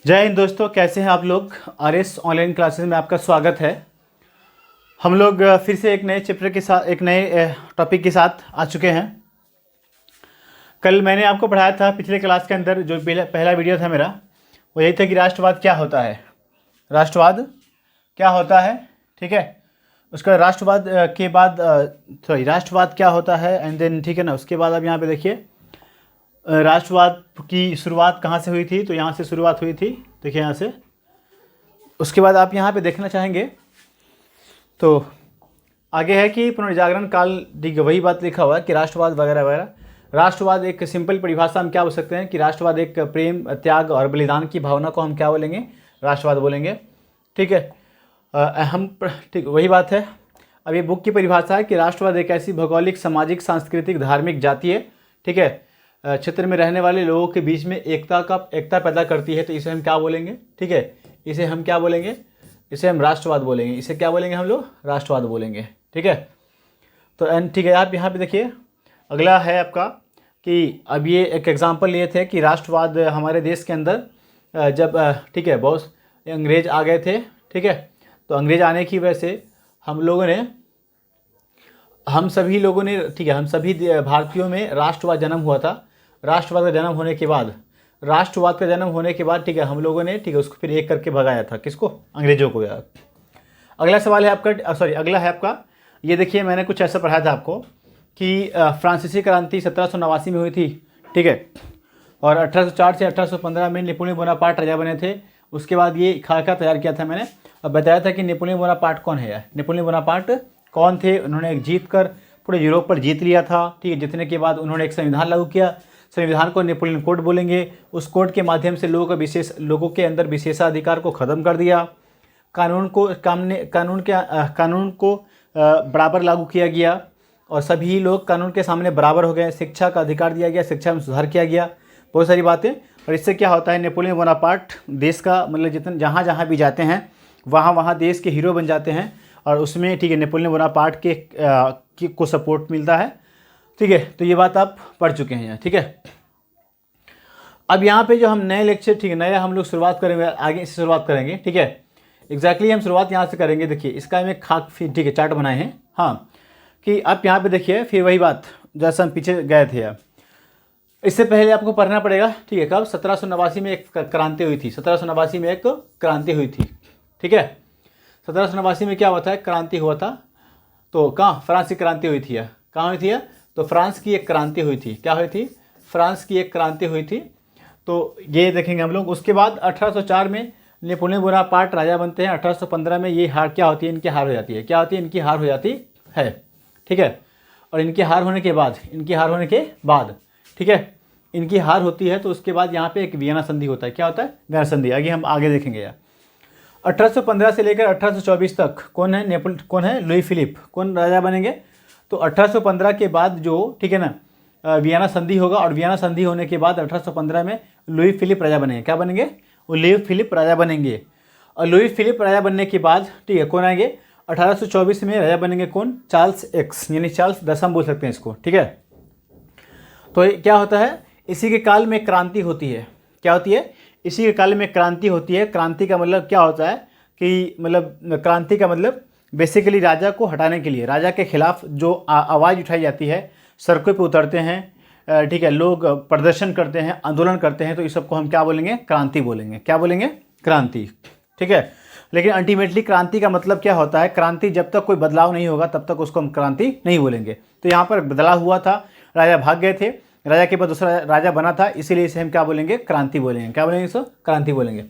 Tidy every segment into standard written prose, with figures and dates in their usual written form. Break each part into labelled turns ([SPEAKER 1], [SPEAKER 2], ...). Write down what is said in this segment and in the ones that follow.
[SPEAKER 1] जय हिंद दोस्तों, कैसे हैं आप लोग। आरएस ऑनलाइन क्लासेस में आपका स्वागत है। हम लोग फिर से एक नए चैप्टर के साथ, एक नए टॉपिक के साथ आ चुके हैं। कल मैंने आपको पढ़ाया था पिछले क्लास के अंदर, जो पहला वीडियो था मेरा, वो यही था कि राष्ट्रवाद क्या होता है। राष्ट्रवाद क्या होता है, ठीक है। उसका राष्ट्रवाद के बाद राष्ट्रवाद क्या होता है एंड देन, ठीक है ना। उसके बाद अब यहाँ पे देखिए राष्ट्रवाद की शुरुआत कहाँ से हुई थी, तो यहाँ से शुरुआत हुई थी, देखिए यहाँ से। उसके बाद आप यहाँ पे देखना चाहेंगे तो आगे है कि पुनर्जागरण काल, ठीक है, वही बात लिखा हुआ है कि राष्ट्रवाद वगैरह वगैरह। राष्ट्रवाद एक सिंपल परिभाषा हम क्या बोल सकते हैं कि राष्ट्रवाद एक प्रेम, त्याग और बलिदान की भावना को हम क्या बोलेंगे, राष्ट्रवाद बोलेंगे, ठीक है। ठीक वही बात है। अब ये बुक की परिभाषा है कि राष्ट्रवाद एक ऐसी भौगोलिक, सामाजिक, सांस्कृतिक, धार्मिक, जातीय, ठीक है, क्षेत्र में रहने वाले लोगों के बीच में एकता पैदा करती है। तो इसे हम क्या बोलेंगे, ठीक है, इसे हम क्या बोलेंगे, इसे हम राष्ट्रवाद बोलेंगे। इसे क्या बोलेंगे हम लोग, राष्ट्रवाद बोलेंगे, ठीक है। तो एंड ठीक है, आप यहाँ पे देखिए अगला है आपका कि अब ये एक एग्जांपल लिए थे कि राष्ट्रवाद हमारे देश के अंदर जब ठीक है बहुत अंग्रेज आ गए थे, ठीक है। तो अंग्रेज आने की वजह से हम सभी लोगों ने, ठीक है, हम सभी भारतीयों में राष्ट्रवाद जन्म हुआ था। राष्ट्रवाद का जन्म होने के बाद, ठीक है, हम लोगों ने, ठीक है, उसको फिर एक करके भगाया था, किसको, अंग्रेजों को यार। अगला सवाल है आपका, अगला है आपका, ये देखिए मैंने कुछ ऐसा पढ़ाया था आपको कि फ्रांसीसी क्रांति 1789 में हुई थी, ठीक है। और 1804 से 1815 में नेपोलियन बोनापार्ट राजा बने थे। उसके बाद ये खाका तैयार किया था मैंने, और बताया था कि नेपोलियन बोनापार्ट कौन है यार। नेपोलियन बोनापार्ट कौन थे, उन्होंने एक जीत कर पूरे यूरोप पर जीत लिया था, ठीक है। जीतने के बाद उन्होंने एक संविधान लागू किया। संविधान को नेपोलियन कोड बोलेंगे। उस कोड के माध्यम से लोगों के अंदर विशेषाधिकार को ख़त्म कर दिया। कानून को बराबर लागू किया गया और सभी लोग कानून के सामने बराबर हो गए। शिक्षा का अधिकार दिया गया, शिक्षा में सुधार किया गया, बहुत सारी बातें। और इससे क्या होता है, नेपोलियन बोनापार्ट देश का मतलब जहाँ जहाँ भी जाते हैं वहाँ देश के हीरो बन जाते हैं। और उसमें, ठीक है, नेपोलियन बोनापार्ट को सपोर्ट मिलता है, ठीक है। तो ये बात आप पढ़ चुके हैं यहाँ, ठीक है। अब यहाँ पे जो हम नए लेक्चर, ठीक है, नया हम लोग शुरुआत करेंगे, आगे से शुरुआत करेंगे, ठीक है। एग्जैक्टली हम शुरुआत यहाँ से करेंगे। देखिए इसका हम एक ठीक है चार्ट बनाए हैं, हाँ, कि आप यहाँ पे देखिए फिर वही बात जैसा हम पीछे गए थे। अब इससे पहले आपको पढ़ना पड़ेगा, ठीक है, कब 1789 में एक क्रांति हुई थी। 1789 में एक क्रांति हुई थी, ठीक है। 1789 में क्या हुआ था, क्रांति हुआ था। तो कहाँ, फ्रांस की क्रांति हुई थी या कहाँ हुई थी या, तो फ्रांस की एक क्रांति हुई थी। क्या हुई थी, फ्रांस की एक क्रांति हुई थी। तो ये देखेंगे हम लोग। उसके बाद 1804 में नेपोलियन बोनापार्ट राजा बनते हैं। 1815 में ये हार क्या होती है, इनकी हार हो जाती है। क्या होती है, इनकी हार हो जाती है, ठीक है। और इनकी हार होने के बाद, ठीक है, इनकी हार होती है। तो उसके बाद यहाँ पे एक वियना संधि होता है। क्या होता है, वियना संधि, आगे हम आगे देखेंगे यार। 1815 से लेकर 1824 तक कौन है, लुई फिलिप, कौन राजा बनेंगे। तो 1815 के बाद जो, ठीक है ना, वियना संधि होगा। और वियना संधि होने के बाद 1815 में लुई फिलिप राजा बनेंगे। क्या बनेंगे, वो लुई फिलिप राजा बनेंगे। और लुई फिलिप राजा बनने के बाद, ठीक है, कौन आएंगे, 1824 में राजा बनेंगे कौन, चार्ल्स एक्स, यानी चार्ल्स दसम बोल सकते हैं इसको, ठीक है। तो क्या होता है, इसी के काल में क्रांति होती है। क्या होती है, इसी के काल में क्रांति होती है। क्रांति का मतलब क्या होता है कि मतलब क्रांति का मतलब बेसिकली राजा को हटाने के लिए, राजा के खिलाफ जो आवाज़ उठाई जाती है, सड़कों पे उतरते हैं, ठीक है, लोग प्रदर्शन करते हैं, आंदोलन करते हैं। तो इस सबको हम क्या बोलेंगे, क्रांति बोलेंगे। क्या बोलेंगे, क्रांति, ठीक है। लेकिन अल्टीमेटली क्रांति का मतलब क्या होता है, क्रांति जब तक कोई बदलाव नहीं होगा तब तक उसको हम क्रांति नहीं बोलेंगे। तो यहाँ पर बदलाव हुआ था, राजा भाग गए थे, राजा के बाद दूसरा राजा बना था, इसीलिए इसे हम क्या बोलेंगे, क्रांति बोलेंगे। क्या बोलेंगे, इसको क्रांति बोलेंगे।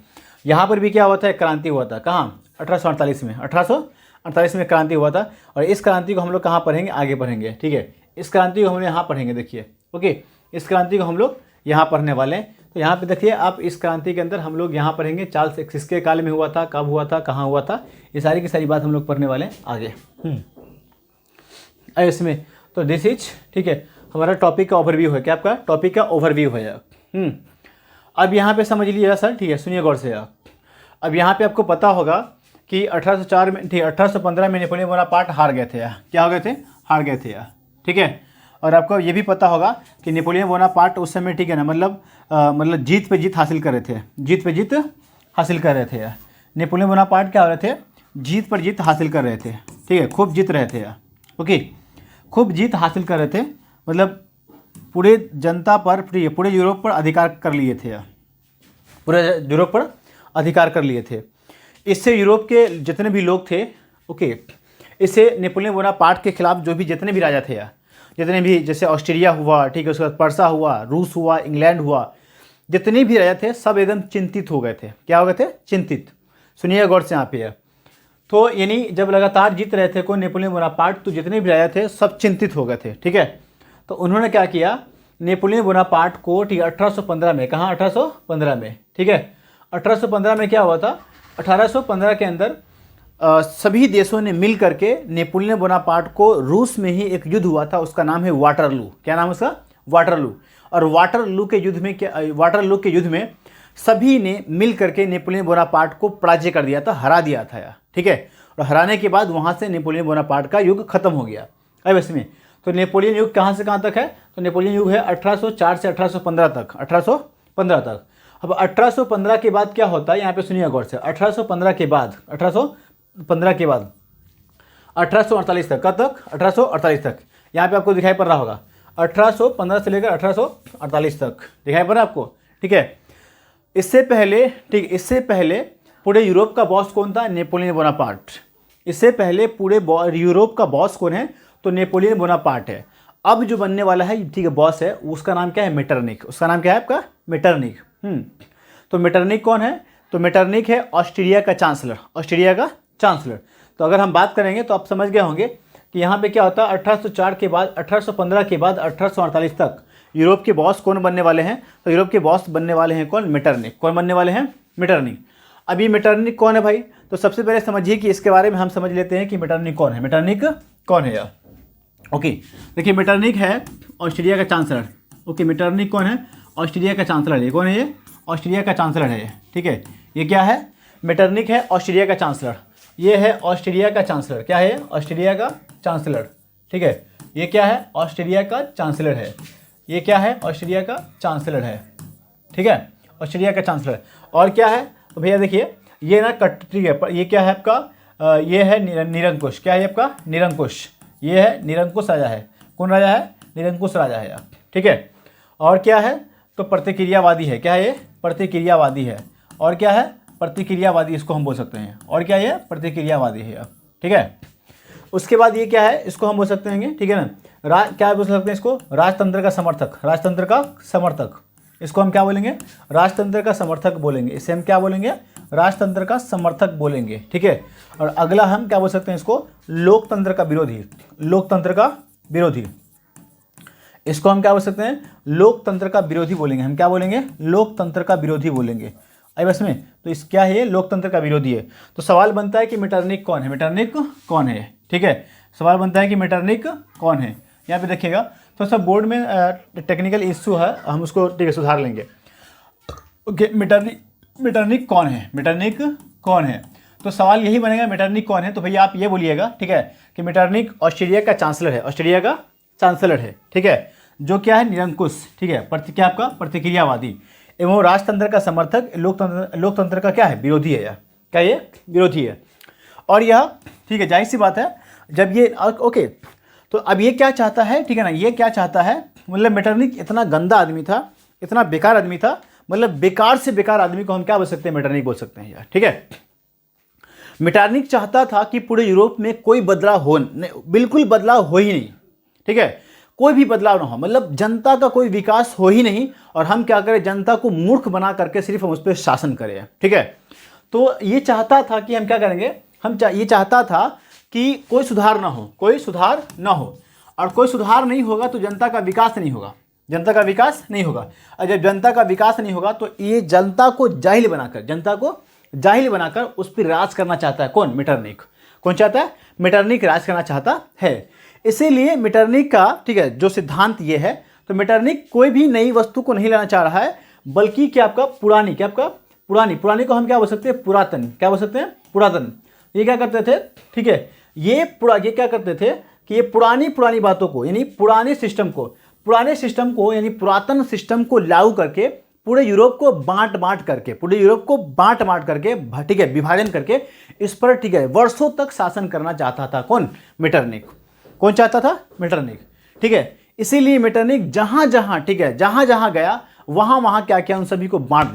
[SPEAKER 1] यहाँ पर भी क्या हुआ था, क्रांति हुआ था। कहाँ, 1848 में, 1848 में क्रांति हुआ था। और इस क्रांति को हम लोग कहाँ पढ़ेंगे, आगे पढ़ेंगे, ठीक है। इस क्रांति को हम लोग यहाँ पढ़ेंगे, देखिए, ओके। इस क्रांति को हम लोग यहाँ पढ़ने वाले हैं। तो यहाँ पे देखिए आप, इस क्रांति के अंदर हम लोग यहाँ पढ़ेंगे चार्ल्स एक्स किसके काल में हुआ था, कब हुआ था, कहाँ हुआ था, ये सारी की सारी बात हम लोग पढ़ने वाले हैं आगे। इसमें तो दिस इज, ठीक है, हमारा टॉपिक का ओवरव्यू है। क्या आपका टॉपिक का ओवरव्यू है यार। अब यहाँ पे समझ लीजिएगा सर, ठीक है, सुनिए गौर से यार। अब यहाँ पे आपको पता होगा कि 1804 में, ठीक है, 1815 में नेपोलियन बोनापार्ट हार गए थे यार। क्या हो गए थे, हार गए थे यार, ठीक है। और आपको ये भी पता होगा कि नेपोलियन बोनापार्ट उस समय, ठीक है ना, मतलब जीत पे जीत हासिल कर रहे थे, जीत पे जीत हासिल कर रहे थे। नेपोलियन बोनापार्ट क्या हो रहे थे, जीत पर जीत हासिल कर रहे थे, ठीक है, खूब जीत रहे थे। ओके, खूब जीत हासिल कर रहे थे, मतलब पूरे जनता पर, पूरे यूरोप पर अधिकार कर लिए थे, पूरे यूरोप पर अधिकार कर लिए थे। इससे यूरोप के जितने भी लोग थे, ओके, इससे नेपोलियन बोनापार्ट के खिलाफ जो भी जितने भी राजा थे, जितने भी, जैसे ऑस्ट्रिया हुआ, ठीक है, उसके बाद पर्सा हुआ, रूस हुआ, इंग्लैंड हुआ, जितने भी राजा थे सब एकदम चिंतित हो गए थे। क्या हो गए थे? चिंतित। सुनिए गौर से यहाँ पे। तो यानी जब लगातार जीत रहे थे कौन? नेपोलियन बोनापार्ट, तो जितने भी राजा थे सब चिंतित हो गए थे, ठीक है। तो उन्होंने क्या किया, नेपोलियन बोनापार्ट को, ठीक है, 1815 में, कहाँ? 1815 में, ठीक है। 1815 में क्या हुआ था? 1815 के अंदर सभी देशों ने मिल करके नेपोलियन बोनापार्ट को, रूस में ही एक युद्ध हुआ था, उसका नाम है वाटरलू। क्या नाम है उसका? वाटरलू। और वाटरलू के युद्ध में क्या, वाटरलू के युद्ध में सभी ने मिल करके नेपोलियन बोनापार्ट को पराजय कर दिया था, हरा दिया था यार, ठीक है। और हराने के बाद वहाँ से नेपोलियन बोनापार्ट का युग खत्म हो गया। अब इसमें तो नेपोलियन युग कहाँ से कहाँ तक है? तो नेपोलियन युग है 1804 से 1815 तक, 1815 तक। अब 1815 के बाद क्या होता है, यहाँ पे सुनिए गौर से। 1815 के बाद, 1815 के बाद 1848 तक, कब तक? 1848 तक। यहाँ पे आपको दिखाई पड़ रहा होगा 1815 से लेकर 1848 तक दिखाई पड़ रहा है आपको, ठीक है। इससे पहले, ठीक, इससे पहले पूरे यूरोप का बॉस कौन था? Napoleon Bonaparte. इससे पहले पूरे यूरोप का बॉस कौन है? तो नेपोलियन बोनापार्ट है। अब जो बनने वाला है, ठीक है, बॉस है, उसका नाम क्या है? मेटरनिक। उसका नाम क्या है आपका? मेटरनिक। तो मेटरनिक कौन है? तो मेटरनिक है ऑस्ट्रिया का चांसलर, ऑस्ट्रिया का चांसलर। तो अगर हम बात करेंगे तो आप समझ गए होंगे कि यहाँ पे क्या होता है, 1804 के बाद, 1815 के बाद 1848 तक यूरोप के बॉस कौन बनने वाले हैं? तो यूरोप के बॉस बनने वाले हैं कौन? मेटरनिक। कौन बनने वाले हैं? मेटरनिक। अब ये मेटरनिक कौन है भाई? तो सबसे पहले समझिए कि इसके बारे में हम समझ लेते हैं कि मेटरनिक कौन है। मेटरनिक कौन है यार? ओके, देखिए, मेटरनिक है ऑस्ट्रिया का चांसलर। ओके, मेटरनिक कौन है? ऑस्ट्रिया का चांसलर। ये कौन है? ये ऑस्ट्रिया का चांसलर है, ठीक है। ये क्या है? मेटरनिक है ऑस्ट्रिया का चांसलर। ये है ऑस्ट्रिया का चांसलर। क्या है? ऑस्ट्रिया का चांसलर, ठीक है। ये क्या है? ऑस्ट्रिया का चांसलर है। ये क्या है? ऑस्ट्रिया का चांसलर है, ठीक है, ऑस्ट्रिया का चांसलर। और क्या है? तो भैया देखिए, ये ना ठीक है, ये क्या है आपका? ये है निरंकुश। क्या है आपका? निरंकुश। ये है निरंकुश राजा है। कौन राजा है? निरंकुश राजा है, ठीक है। और क्या है? तो प्रतिक्रियावादी है। क्या है ये? प्रतिक्रियावादी है। और क्या है? प्रतिक्रियावादी, इसको हम बोल सकते हैं। और क्या ये? प्रतिक्रियावादी है, ठीक है। उसके बाद ये क्या है? इसको हम बोल सकते हैं, ठीक है ना, क्या बोल सकते हैं इसको? राजतंत्र का समर्थक। राजतंत्र का समर्थक, इसको हम क्या बोलेंगे? राजतंत्र का समर्थक बोलेंगे। इसे हम क्या बोलेंगे? राजतंत्र का समर्थक बोलेंगे, ठीक है। और अगला हम क्या बोल सकते हैं इसको? लोकतंत्र का विरोधी। लोकतंत्र का विरोधी, इसको हम क्या बोल सकते हैं? लोकतंत्र का विरोधी बोलेंगे। हम क्या बोलेंगे? लोकतंत्र का विरोधी बोलेंगे। आई बस में, तो इस क्या है? लोकतंत्र का विरोधी है। तो सवाल बनता है कि मेटरनिक कौन है? मेटरनिक कौन है, ठीक है। सवाल बनता है कि मेटरनिक कौन है। यहाँ पे देखिएगा, तो सब बोर्ड में टेक्निकल इश्यू है, हम उसको, ठीक है, सुधार लेंगे। ओके, मेटरनिक कौन है? मेटरनिक कौन है? तो सवाल यही बनेगा, मेटरनिक कौन है। तो भैया आप ये बोलिएगा, ठीक है, कि मेटरनिक ऑस्ट्रिया का चांसलर है। ऑस्ट्रिया का चांसलर है, ठीक है, जो क्या है? निरंकुश, ठीक है, क्या आपका? प्रतिक्रियावादी एवं राजतंत्र का समर्थक, लोकतंत्र का क्या है? विरोधी है यार। क्या ये? विरोधी है। और यह, ठीक है, जाहिर सी बात है, जब ये, ओके, तो अब ये क्या चाहता है, ठीक है ना, ये क्या चाहता है, मतलब मेटरनिक इतना गंदा आदमी था, इतना बेकार आदमी था, मतलब बेकार से बेकार आदमी को हम क्या बोल सकते हैं? मेटरनिक बोल सकते हैं यार, ठीक है। मेटरनिक चाहता था कि पूरे यूरोप में कोई बदलाव हो नहीं, बिल्कुल बदलाव हो ही नहीं, ठीक है, कोई भी बदलाव ना हो, मतलब जनता का कोई विकास हो ही नहीं, और हम क्या करें? जनता को मूर्ख बना करके सिर्फ हम उस पर शासन करें, ठीक है। तो ये चाहता था कि हम क्या करेंगे? ये चाहता था कि कोई सुधार ना हो, कोई सुधार ना हो, और कोई सुधार नहीं होगा तो जनता का विकास नहीं होगा, जनता का विकास नहीं होगा। और जब जनता का विकास नहीं होगा तो ये जनता को जाहिल बनाकर, जनता को जाहिल बनाकर उस पर राज करना चाहता है। कौन? मेटरनिक। कौन चाहता है? मेटरनिक राज करना चाहता है। इसीलिए मेटरनिक का, ठीक है, जो सिद्धांत ये है, तो मेटरनिक कोई भी नई वस्तु को नहीं लाना चाह रहा है, बल्कि क्या आपका? पुरानी, क्या आपका? पुरानी को हम क्या बोल सकते हैं? पुरातन। क्या बोल सकते हैं? पुरातन। ये क्या करते थे, ठीक है, ये क्या करते थे कि ये पुरानी पुरानी बातों को, यानी पुराने सिस्टम को यानी पुरातन सिस्टम को लागू करके पूरे यूरोप को बांट करके, ठीक है, विभाजन करके इस पर, ठीक है, वर्षों तक शासन करना चाहता था। कौन? मेटरनिख। कौन चाहता था? मेटरनिख। ठीक है, इसीलिए मेटरनिख जहां जहां, ठीक है, जहां जहां गया वहां वहां क्या किया, उन सभी को बांट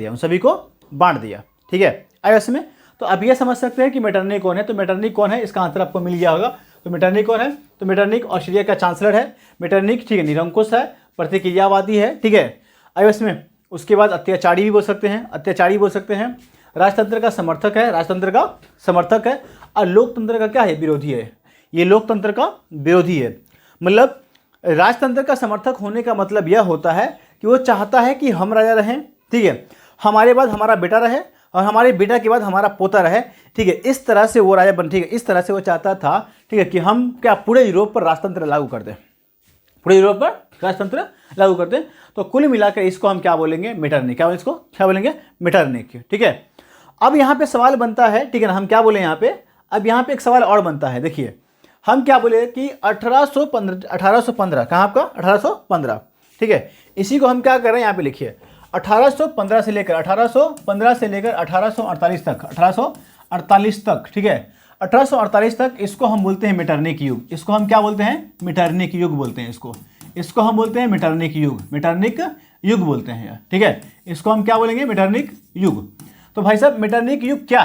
[SPEAKER 1] दिया। ठीक है, आया इसमें। तो अब ये समझ सकते हैं कि मेटरनिख कौन है। तो मेटरनिख कौन है, इसका आंसर आपको मिल गया होगा। तो मेटरनिख कौन है? तो मेटरनिख ऑस्ट्रिया का चांसलर है। मेटरनिख, ठीक है, निरंकुश है, प्रतिक्रियावादी है। ठीक है, आया इसमें। उसके बाद अत्याचारी भी बोल सकते हैं, राजतंत्र का समर्थक है, और लोकतंत्र का क्या है? विरोधी है। ये लोकतंत्र का विरोधी है। मतलब राजतंत्र का समर्थक होने का मतलब यह होता है कि वो चाहता है कि हम राजा रहें, ठीक है, हमारे बाद हमारा बेटा रहे, और हमारे बेटा के बाद हमारा पोता रहे। ठीक है, इस तरह से वो राजा बन, ठीक है, इस तरह से वो चाहता था, ठीक है, कि हम क्या पूरे यूरोप पर राजतंत्र लागू कर दें, तो कुल मिलाकर इसको हम क्या बोलेंगे? मेटरनिख। क्या बोलेंगे? मेटरनिख। ठीक है, अब यहाँ पे सवाल बनता है, ठीक है ना, हम क्या बोले यहाँ पे? अब यहाँ पे एक सवाल और बनता है। देखिए, हम क्या बोले कि 1815 कहाँ आपका? 1815। ठीक है, इसी को हम क्या कर रहे हैं, यहाँ पे लिखिए 1815 से लेकर 1848 तक, 1848 तक। ठीक है, 1848 तक इसको हम बोलते हैं मेटरनिख युग। इसको हम क्या बोलते हैं? मेटरनिख युग बोलते हैं। इसको हम बोलते हैं मेटरनिख युग बोलते हैं। ठीक है, इसको हम क्या बोलेंगे? मेटरनिख युग। तो भाई साहब, मेटरनिख युग क्या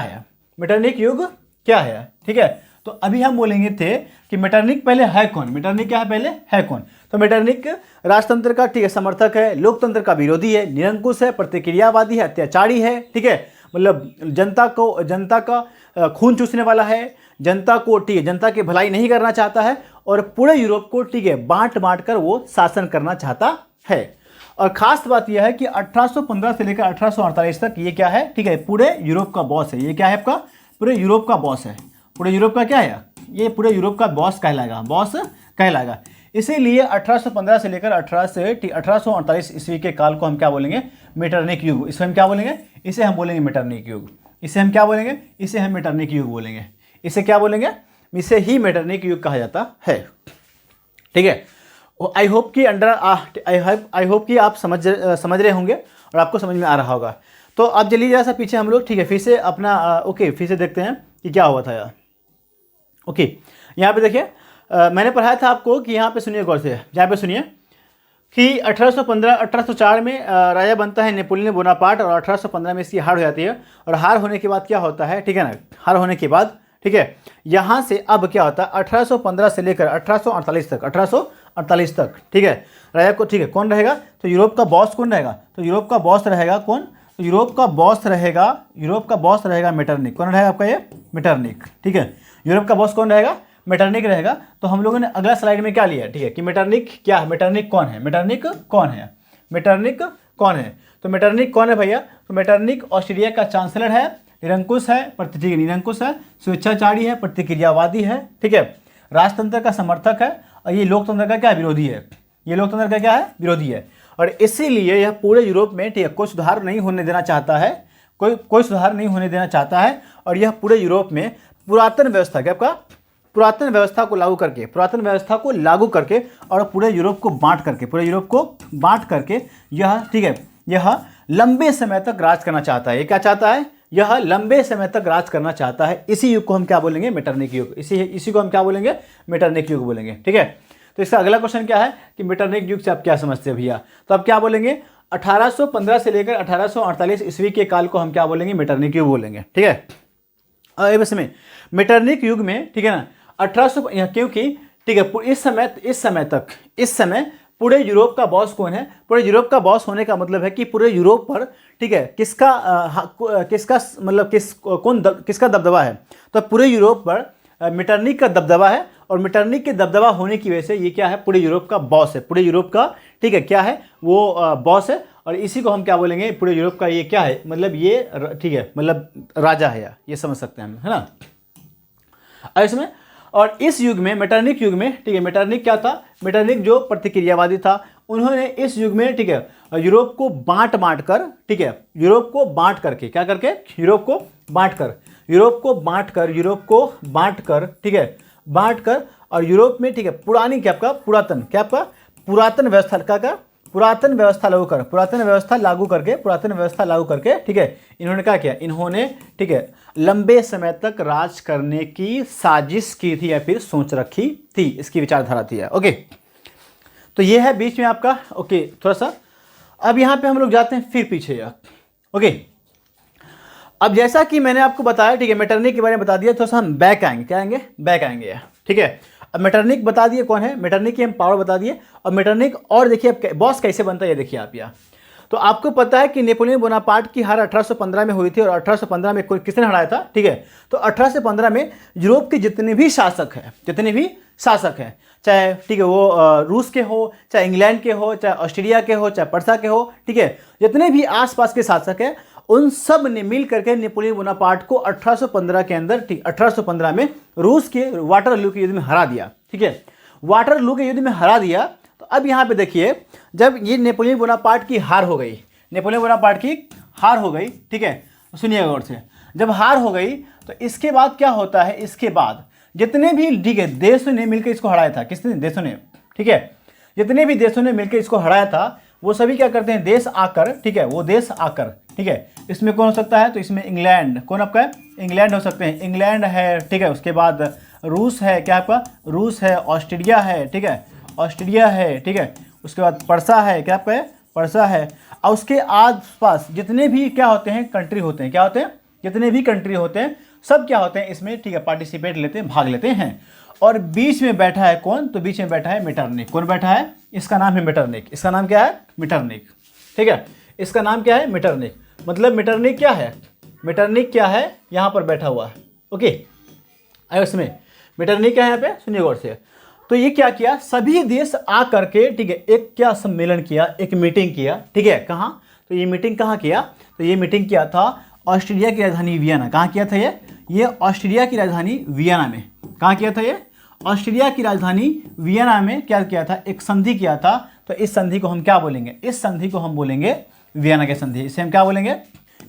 [SPEAKER 1] है? ठीक है, तो अभी हम बोलेंगे थे कि मेटरनिख पहले है कौन? मेटरनिख क्या है? पहले है कौन? तो मेटरनिख राजतंत्र का, ठीक है, समर्थक है, लोकतंत्र का विरोधी है, निरंकुश है, प्रतिक्रियावादी है, अत्याचारी है। ठीक है, मतलब जनता का खून चूसने वाला है, जनता को, ठीक है, जनता की भलाई नहीं करना चाहता है, और पूरे यूरोप को, ठीक है, बांट कर वो शासन करना चाहता है। और खास बात यह है कि 1815 से लेकर 1848 तक ये क्या है? ठीक है, पूरे यूरोप का बॉस है। ये क्या है आपका? पूरे यूरोप का बॉस है। पूरे यूरोप का क्या है? ये पूरे यूरोप का बॉस कहलाएगा। इसीलिए 1815 से लेकर 1848 ईस्वी के काल को हम क्या बोलेंगे? मेटरनिख युग। इसे हम क्या बोलेंगे? इसे हम बोलेंगे मेटरनिख युग। इसे हम क्या बोलेंगे? इसे हम मेटरनिख युग बोलेंगे। इसे क्या बोलेंगे? इसे ही मेटरनिख युग कहा जाता है। ठीक है, आई होप कि आप समझ रहे होंगे और आपको समझ में आ रहा होगा। तो अब चलिए जरा सा पीछे हम लोग, ठीक है, फिर से अपना फिर से देखते हैं कि क्या हुआ था यार। ओके, यहाँ पे देखिए, मैंने पढ़ाया था आपको कि यहाँ पे सुनिए गौर से, यहाँ पे सुनिए कि 1804 में राजा बनता है नेपोलियन बोनापार्ट, और 1815 में इसकी हार हो जाती है। और हार होने के बाद क्या होता है? ठीक है ना, हार होने के बाद, ठीक है, यहाँ से अब क्या होता है? 1815 से लेकर 1848 तक, ठीक है, राजा को, ठीक है, कौन रहेगा? तो यूरोप का बॉस कौन रहेगा? तो यूरोप का बॉस रहेगा कौन? तो यूरोप का बॉस रहेगा मेटरनिख। कौन रहेगा आपका? ये मेटरनिख। ठीक है, यूरोप का बॉस कौन रहेगा? मेटरनिख रहेगा। तो हम लोगों ने अगला स्लाइड में क्या लिया? ठीक है, कि मेटरनिख क्या है? मेटरनिख कौन है? तो मेटरनिख कौन है भैया? तो मेटरनिख ऑस्ट्रिया का चांसलर है, निरंकुश है, स्वेच्छाचारी है, प्रतिक्रियावादी है। ठीक है, राजतंत्र का समर्थक है, और ये लोकतंत्र का क्या? विरोधी है। और इसीलिए यह पूरे यूरोप में, ठीक है, कोई सुधार नहीं होने देना चाहता है, और यह पूरे यूरोप में पुरातन व्यवस्था को लागू करके और पूरे यूरोप को बांट करके यह, ठीक है, यह लंबे समय तक राज करना चाहता है। ये क्या चाहता है? यह लंबे समय तक राज करना चाहता है। इसी युग को हम क्या बोलेंगे? मेटरनिख युग। इसी को हम क्या बोलेंगे? मेटरनिख युग बोलेंगे। ठीक है, तो इसका अगला क्वेश्चन क्या है कि मेटरनिख युग से आप क्या समझते हैं भैया? तो अब क्या बोलेंगे? 1815 से लेकर 1848 ईस्वी के काल को हम क्या बोलेंगे? मेटरनिख युग बोलेंगे। ठीक है, अब इसमें मेटरनिख युग में, ठीक है ना, 1800, क्योंकि, ठीक है, इस समय पूरे यूरोप का बॉस कौन है? पूरे यूरोप का बॉस होने का मतलब है कि पूरे यूरोप पर, ठीक है, किसका दबदबा है? तो पूरे यूरोप पर मेटरनिख का दबदबा है, और मेटरनिख के दबदबा होने की वजह से ये क्या है? पूरे यूरोप का बॉस है। पूरे यूरोप का, ठीक है, क्या है? वो बॉस है, और इसी को हम क्या बोलेंगे? पूरे यूरोप का ये क्या है? मतलब ये, ठीक है, मतलब राजा है, ये समझ सकते हैं हम, है ना। और इसमें, और इस युग में, मेटरनिख युग में, ठीक है, मेटरनिख क्या था? मेटरनिख जो प्रतिक्रियावादी था, उन्होंने इस युग में, ठीक है, यूरोप को बांट कर, ठीक है, यूरोप को बांट करके, क्या करके? यूरोप को बांट कर, ठीक है, बांट कर और यूरोप में, ठीक है, पुरानी क्या आपका पुरातन, क्या आपका पुरातन व्यवस्था का पुरातन व्यवस्था लागू कर पुरातन व्यवस्था लागू करके, ठीक है, इन्होंने क्या किया, इन्होंने, ठीक है, लंबे समय तक राज करने की साजिश की थी या फिर सोच रखी थी, इसकी विचारधारा थी। ओके, तो ये है बीच में आपका। ओके, थोड़ा सा अब यहाँ पे हम लोग जाते हैं फिर पीछे यार। ओके, अब जैसा कि मैंने आपको बताया, ठीक है, मेटरनिक के बारे में बता दिया, थोड़ा सा हम बैक आएंगे, क्या आएंगे, बैक आएंगे यार, ठीक है। अब मेटरनिक बता दिए कौन है, मेटरनिक की हम पावर बता दिए। और मेटरनिक, और देखिए अब बॉस कैसे बनता है ये देखिए आप यहाँ। तो आपको पता है कि नेपोलियन बोनापार्ट की हार 1815 में हुई थी, और 1815 में किसने हराया था, ठीक है। तो 1815 में यूरोप के जितने भी शासक हैं, चाहे, ठीक है, वो रूस के हो, चाहे इंग्लैंड के हो, चाहे ऑस्ट्रेलिया के हो, चाहे पर्सा के हो, ठीक है, जितने भी आसपास के शासक हैं, उन सब ने मिल करके नेपोलियन बोनापार्ट को 1815 के अंदर, ठीक, 1815 में रूस के वाटरलू के युद्ध में हरा दिया, ठीक है, वाटरलू के युद्ध में हरा दिया। तो अब यहाँ पे देखिए, जब ये नेपोलियन बोनापार्ट की हार हो गई, ठीक है, सुनिए गौर से, जब हार हो गई तो इसके बाद क्या होता है, इसके बाद जितने भी, ठीक है, देशों ने मिलकर इसको हराया था, किसने, देशों ने, ठीक है, जितने भी देशों ने मिलकर इसको हराया था, वो सभी क्या करते हैं, देश आकर, ठीक है, वो देश आकर, ठीक है, इसमें कौन हो सकता है, तो इसमें इंग्लैंड, कौन आपका है, इंग्लैंड हो सकते हैं, इंग्लैंड है, ठीक है, उसके बाद रूस है, क्या आपका रूस है, ऑस्ट्रेलिया है, ठीक है, ऑस्ट्रेलिया है, ठीक है, उसके बाद पर्सा है, क्या आपका है, पर्सा है, और उसके आसपास जितने भी क्या होते हैं, कंट्री होते हैं, क्या होते हैं, जितने भी कंट्री होते हैं, सब क्या होते हैं इसमें, ठीक है, पार्टिसिपेट लेते हैं, भाग लेते हैं। और बीच में बैठा है कौन, तो बीच में बैठा है मेटरनिक। कौन बैठा है, इसका नाम है मेटरनिक, इसका नाम क्या है, मेटरनिक, ठीक है, इसका नाम क्या है, मेटरनिक। मतलब मेटरनिक क्या है, मेटरनिक क्या है, यहाँ पर बैठा हुआ है। ओके, आयो इसमें मेटरनिक क्या है यहाँ पे, सुनिए गौर से। तो ये क्या किया, सभी देश आ करके, ठीक है, एक क्या सम्मेलन किया, एक मीटिंग किया, ठीक है, कहाँ, तो ये मीटिंग कहाँ किया, तो ये मीटिंग किया था ऑस्ट्रेलिया की राजधानी वियना। कहाँ किया था ये ऑस्ट्रेलिया की राजधानी वियना में। कहाँ किया था ये, ऑस्ट्रेलिया की राजधानी वियना में क्या किया था, एक संधि किया था। तो इस संधि को हम क्या बोलेंगे, इस संधि को हम बोलेंगे वियना की संधि। इसे हम क्या बोलेंगे,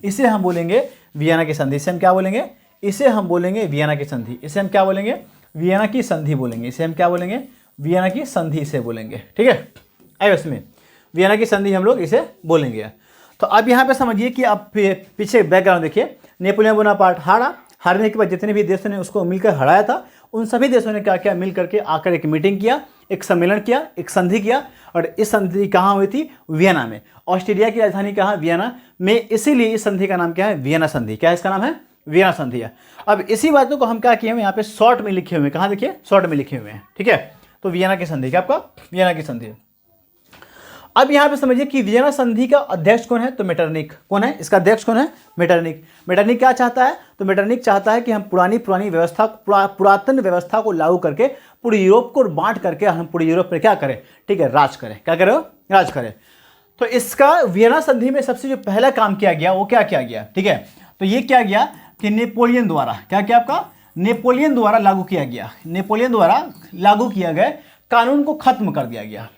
[SPEAKER 1] इसे हम बोलेंगे वियना की संधि। इसे हम क्या बोलेंगे, इसे हम बोलेंगे वियना की संधि। इसे हम क्या बोलेंगे, वियना की संधि बोलेंगे। इसे हम क्या बोलेंगे, वियना की संधि इसे बोलेंगे, ठीक है। आइए इसमें वियना की संधि हम लोग इसे बोलेंगे। तो अब यहाँ पे समझिए कि आप पीछे बैकग्राउंड देखिए, नेपोलियन बोनापार्ट हारने के बाद जितने भी देशों ने उसको मिलकर हराया था, उन सभी देशों ने क्या किया, मिल करके आकर एक मीटिंग किया, एक सम्मेलन किया, एक संधि किया। और इस संधि कहाँ हुई थी, वियना में। ऑस्ट्रेलिया की राजधानी कहाँ, वियना में, इसीलिए इस संधि का नाम क्या है, वियना संधि। क्या है इसका नाम है, वियना संधि है। अब इसी बातों को हम क्या किए हैं, यहाँ पे शॉर्ट में लिखे हुए हैं। कहाँ देखिए, शॉर्ट में लिखे हुए हैं, ठीक है। तो वियना की संधि, क्या आपका वियना की संधि। अब यहाँ पे समझिए कि वियना संधि का अध्यक्ष कौन है, तो मेटरनिक। कौन है इसका अध्यक्ष, कौन है, मेटरनिक। मेटरनिक क्या चाहता है, तो मेटरनिक चाहता है कि हम पुरानी व्यवस्था, पुरातन व्यवस्था को लागू करके पूरे यूरोप को बांट करके हम पूरे यूरोप पर क्या करें, ठीक है, राज करें। क्या करें, राज करें। तो इसका वियना संधि में सबसे जो पहला काम किया गया वो क्या किया गया, ठीक है। तो ये क्या गया कि नेपोलियन द्वारा, क्या किया आपका, नेपोलियन द्वारा लागू किया गया, नेपोलियन द्वारा लागू किया गया कानून को खत्म कर दिया गया।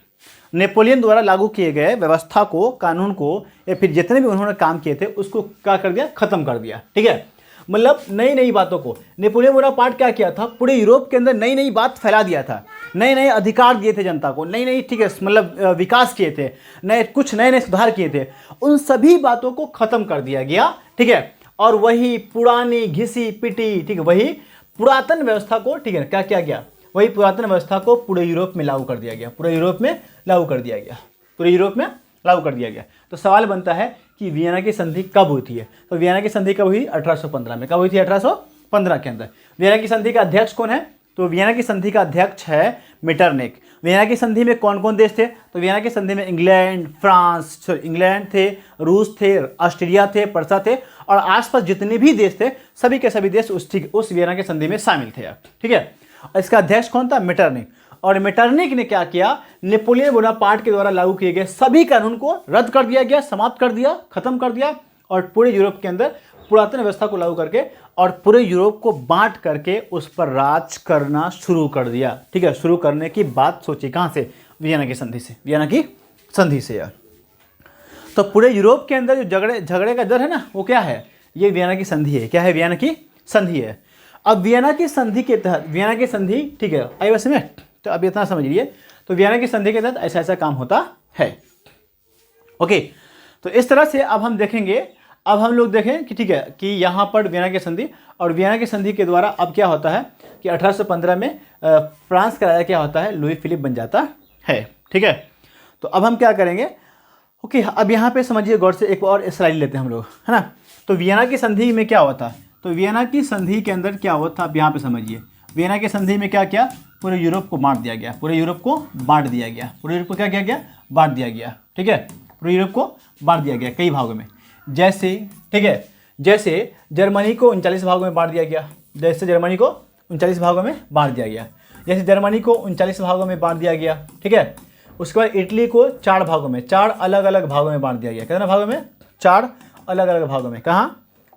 [SPEAKER 1] नेपोलियन द्वारा लागू किए गए व्यवस्था को, कानून को, या फिर जितने भी उन्होंने काम किए थे उसको क्या कर दिया, खत्म कर दिया, ठीक है। मतलब नई नई बातों को नेपोलियन बोनापार्ट क्या किया था, पूरे यूरोप के अंदर नई नई बात फैला दिया था, नए नए अधिकार दिए थे जनता को, नई नई, ठीक है, मतलब विकास किए थे, कुछ नए नए सुधार किए थे। उन सभी बातों को खत्म कर दिया गया, ठीक है। और वही पुरानी घिसी पिटी, ठीक है, वही पुरातन व्यवस्था को, ठीक है, क्या किया गया, वही पुरातन व्यवस्था को पूरे यूरोप में लागू कर दिया गया, पूरे यूरोप में लागू कर दिया गया, पूरे यूरोप में लागू कर दिया गया। तो सवाल बनता है कि वियना की संधि कब हुई थी। तो वियना की संधि कब हुई, 1815 में। कब हुई थी, 1815 के अंदर। वियना की संधि का अध्यक्ष कौन है, तो वियना की संधि का अध्यक्ष है मेटरनिक। वियना की संधि में कौन कौन देश थे, तो वियना की संधि में इंग्लैंड थे, रूस थे, ऑस्ट्रेलिया थे, पर्सा थे, और आसपास जितने भी देश थे सभी के सभी देश उस वियना की संधि में शामिल थे, ठीक है। इसका अध्यक्ष कौन था, मेटरनिक। और मेटरनिक ने क्या किया, नेपोलियन बोनापार्ट के द्वारा लागू किए गए सभी कानून को रद्द कर दिया गया, समाप्त कर दिया, खत्म कर दिया, और पूरे यूरोप के अंदर पुरातन व्यवस्था को लागू करके और पूरे यूरोप को बांट करके उस पर राज करना शुरू कर दिया, ठीक है। शुरू करने की बात सोची कहाँ से, वियना की संधि से, वियना की संधि से यार। तो पूरे यूरोप के अंदर जो झगड़े का डर है ना, वो क्या है, ये वियना की संधि है। क्या है, वियना की संधि है। अब वियना की संधि के तहत, वियना की संधि, ठीक है आई बस में, तो अब इतना समझ लीजिए, तो वियना की संधि के तहत ऐसा ऐसा काम होता है। ओके, तो इस तरह से अब हम देखेंगे, अब हम लोग देखें कि ठीक है कि यहाँ पर वियना की संधि, और वियना की संधि के द्वारा अब क्या होता है कि 1815 में फ्रांस का राजा क्या होता है, लुई फिलिप बन जाता है। ठीक है, तो अब हम क्या करेंगे, ओके अब यहाँ पे समझिए गौर से, एक और स्लाइड लेते हैं हम लोग, है ना। तो वियना की संधि में क्या हुआ था, तो वियना की संधि के अंदर क्या हुआ था, आप यहाँ पे समझिए, वियना की संधि में क्या किया, पूरे यूरोप को बांट दिया गया, पूरे यूरोप को बांट दिया गया, पूरे यूरोप को क्या किया गया, बांट दिया गया। ठीक है, पूरे यूरोप को बांट दिया गया कई भागों में, जैसे, ठीक है, जैसे जर्मनी को 39 भागों में बांट दिया गया, जैसे जर्मनी को 39 भागों में बांट दिया गया, जैसे जर्मनी को 39 भागों में बांट दिया गया। ठीक है, उसके बाद इटली को 4 भागों में, 4 अलग अलग भागों में बांट दिया गया। कितने भागों में, 4 अलग अलग भागों में, कहाँ,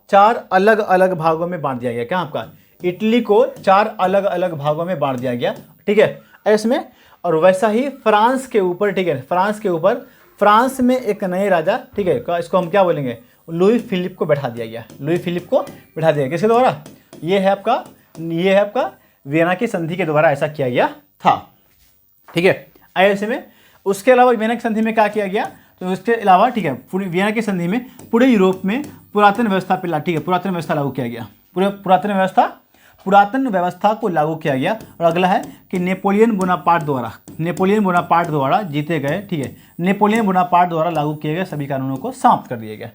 [SPEAKER 1] 4 अलग अलग भागों में बांट दिया गया, कहाँ आपका, इटली को 4 अलग अलग भागों में बांट दिया गया। ठीक है, इसमें, और वैसा ही फ्रांस के ऊपर, ठीक है, फ्रांस के ऊपर, फ्रांस में एक नए राजा, ठीक है, इसको हम क्या बोलेंगे, लुई फिलिप को बैठा दिया गया, लुई फिलिप को बैठा दिया गया, किसके द्वारा, ये है आपका वियना की संधि के द्वारा ऐसा किया गया था। ठीक है, ऐसे में उसके अलावा वियना की संधि में क्या किया गया, तो उसके अलावा, ठीक है, पूरी वियना की संधि में पूरे यूरोप में पुरातन व्यवस्था पे, ठीक है, पुरातन व्यवस्था लागू किया गया, पूरे पुरातन व्यवस्था को लागू किया गया। और अगला है कि नेपोलियन बोनापार्ट द्वारा जीते गए, ठीक है, नेपोलियन बोनापार्ट द्वारा लागू किए गए सभी कानूनों को समाप्त कर दिया गया।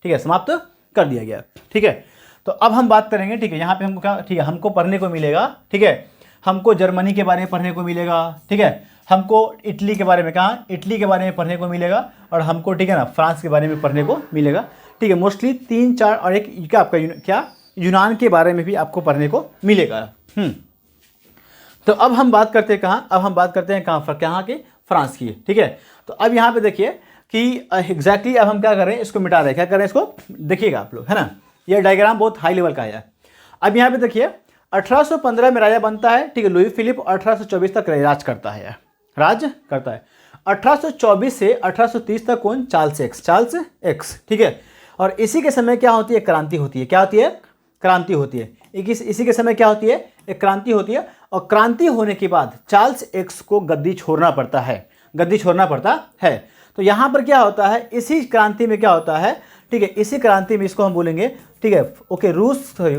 [SPEAKER 1] ठीक है, समाप्त कर दिया गया। ठीक है, तो अब हम बात करेंगे, ठीक है, यहाँ पे हमको क्या, ठीक है, हमको पढ़ने को मिलेगा, ठीक है, हमको जर्मनी के बारे में पढ़ने को मिलेगा, ठीक है, हमको इटली के बारे में, कहाँ, इटली के बारे में पढ़ने को मिलेगा, और हमको, ठीक है ना, फ्रांस के बारे में पढ़ने को मिलेगा। ठीक है, मोस्टली 3, 4 और एक क्या आपका क्या यूनान के बारे में भी आपको पढ़ने को मिलेगा। तो अब हम बात करते हैं कहाँ, अब हम बात करते हैं कहाँ के, फ्रांस की। ठीक है, तो अब यहाँ पे देखिए कि एग्जैक्टली अब हम क्या कर रहे हैं, इसको मिटा रहे हैं, क्या कर रहे हैं, इसको देखिएगा आप लोग, है ना, ये डायग्राम बहुत हाई लेवल का है। अब यहाँ पे देखिए 1815 में राजा बनता है, ठीक है, लुई फिलिप 1824 तक राज करता है, 1824 से 1830 तक कौन, चार्ल्स एक्स। ठीक है, और इसी के समय क्या होती है, क्रांति होती है, क्या होती है, क्रांति होती है, इसी के समय क्या होती है, एक क्रांति होती है, और क्रांति होने के बाद चार्ल्स एक्स को गद्दी छोड़ना पड़ता है, तो यहाँ पर क्या होता है, इसी क्रांति में क्या होता है, ठीक है, इसी क्रांति में इसको हम बोलेंगे, ठीक है, ओके,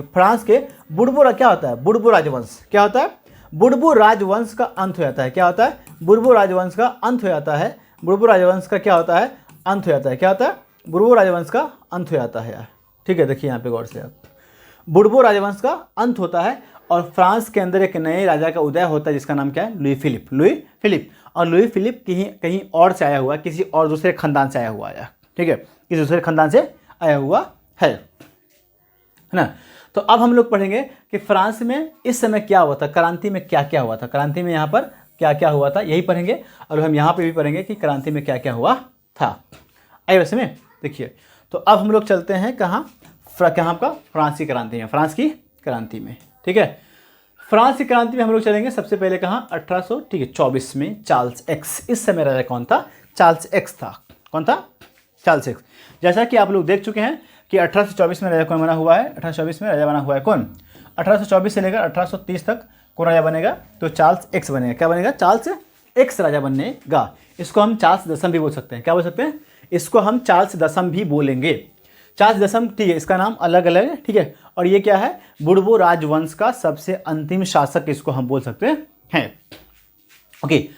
[SPEAKER 1] फ्रांस के बुर्बो क्या होता है, बुर्बो राजवंश, क्या होता है, बुर्बो राजवंश का अंत हो जाता है, क्या होता है, बुर्बो राजवंश का अंत हो जाता है, बुर्बो राजवंश का क्या होता है, अंत हो जाता है, क्या होता है, बुर्बो राजवंश का अंत हो जाता है यार। ठीक है, देखिए यहाँ पे गौर से, आप बुर्बो राजवंश का अंत होता है, और फ्रांस के अंदर एक नए राजा का उदय होता है जिसका नाम क्या है, लुई फिलिप। और लुई फिलिप कहीं और से आया हुआ, किसी और दूसरे खानदान से आया हुआ है, ठीक है, किसी दूसरे खानदान से आया हुआ है ना। तो अब हम लोग पढ़ेंगे कि फ्रांस में इस समय क्या हुआ था, क्रांति में क्या क्या हुआ था, क्रांति में यहाँ पर क्या क्या हुआ था, यही पढ़ेंगे, और हम यहाँ पे भी पढ़ेंगे कि क्रांति में क्या क्या हुआ था। आइए वैसे में देखिए, तो अब हम लोग चलते हैं कहाँ का, फ्रांस की क्रांति में, फ्रांस की क्रांति में। ठीक है, फ्रांस की क्रांति में हम लोग चलेंगे सबसे पहले कहाँ, 1824 में चार्ल्स एक्स, इस समय राजा कौन था, चार्ल्स एक्स था। कौन था, चार्ल्स एक्स। जैसा कि आप लोग देख चुके हैं कि 1824 में राजा कौन बना हुआ है, 1824 में राजा बना हुआ है कौन, 1824 से लेकर 1830 तक कौन राजा बनेगा, तो चार्ल्स एक्स बनेगा। क्या बनेगा, चार्ल्स एक्स राजा बनेगा। इसको हम चार्ल्स दसम भी बोल सकते हैं, क्या बोल सकते हैं, इसको हम चार्ल्स दसम भी बोलेंगे, चार्ल्स दसम, ठीक है, इसका नाम अलग अलग है। ठीक है, और ये क्या है, बुर्बो राजवंश का सबसे अंतिम शासक इसको हम बोल सकते हैं। ओके,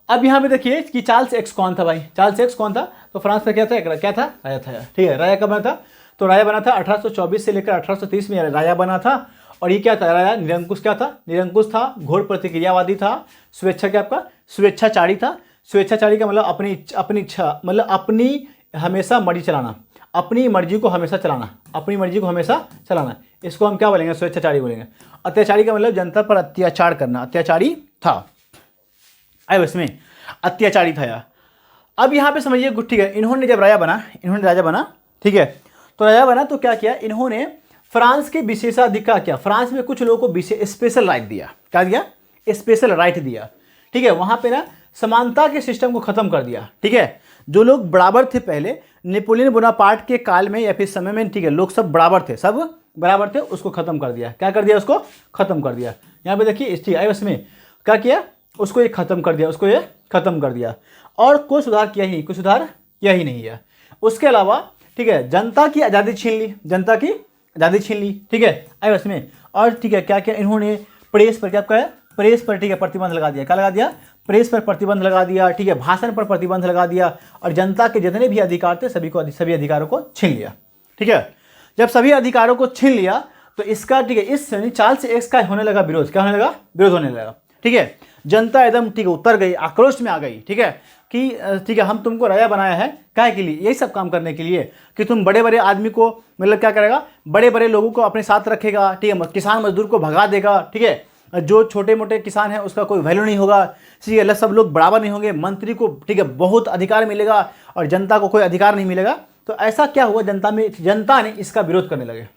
[SPEAKER 1] अब यहाँ पे देखिए कि चार्ल्स एक्स कौन था भाई, चार्ल्स एक्स कौन था, तो फ्रांस का क्या था, राजा था। ठीक है, राजा कब बना था, तो राजा बना था 1824 से लेकर 1830 में राजा बना था। और ये क्या था, राजा निरंकुश क्या था, निरंकुश था, घोर प्रतिक्रियावादी था, स्वेच्छा क्या आपका, स्वेच्छाचारी था। स्वेच्छाचारी का मतलब अपनी इच्छा, मतलब अपनी हमेशा मर्जी चलाना, अपनी मर्जी को हमेशा चलाना, इसको हम क्या बोलेंगे, स्वेच्छाचारी बोलेंगे। अत्याचारी का मतलब जनता पर अत्याचार करना, अत्याचारी था। आए इसमें अत्याचारी था यार। अब यहाँ पे समझिए, ठीक है, इन्होंने जब राजा बना, ठीक है, तो राजा बना तो क्या किया, इन्होंने फ्रांस के विशेषाधिकार किया, फ्रांस में कुछ लोगों को स्पेशल राइट दिया। क्या दिया, स्पेशल राइट दिया। ठीक है, वहाँ पे ना समानता के सिस्टम को खत्म कर दिया। ठीक है, जो लोग बराबर थे पहले नेपोलियन बोनापार्ट के काल में या फिर समय में, ठीक है, लोग सब बराबर थे, सब बराबर थे उसको ख़त्म कर दिया। क्या कर दिया? उसको ख़त्म कर दिया। यहाँ पे देखिए ठीक है, इसमें क्या किया? उसको ये ख़त्म कर दिया, उसको ये ख़त्म कर दिया और कोई सुधार किया ही नहीं, कोई सुधार किया ही नहीं है। उसके अलावा ठीक है, जनता की आज़ादी छीन ली, जनता की आज़ादी छीन ली। ठीक है, आए इसमें और ठीक है क्या क्या इन्होंने प्रेस पर क्या कहा? प्रेस पर ठीक है प्रतिबंध लगा दिया। क्या लगा दिया? प्रेस पर प्रतिबंध लगा दिया। ठीक है, भाषण पर प्रतिबंध लगा दिया और जनता के जितने भी अधिकार थे सभी अधिकारों को छीन लिया। ठीक है, जब सभी अधिकारों को छीन लिया तो इसका ठीक है इस चार्ल्स एक्स का होने लगा विरोध। क्या होने लगा? विरोध होने लगा। ठीक है, जनता एकदम ठीक है उतर गई, आक्रोश में आ गई। ठीक है कि ठीक है हम तुमको राजा बनाया है काहे के लिए? यही सब काम करने के लिए कि तुम बड़े बड़े आदमी को मतलब क्या करेगा? बड़े बड़े लोगों को अपने साथ रखेगा। ठीक है, किसान मजदूर को भगा देगा। ठीक है, जो छोटे मोटे किसान हैं उसका कोई वैल्यू नहीं होगा। ठीक है, सब लोग बराबर नहीं होंगे। मंत्री को ठीक है बहुत अधिकार मिलेगा और जनता को कोई अधिकार नहीं मिलेगा। तो ऐसा क्या हुआ? जनता ने इसका विरोध करने लगे।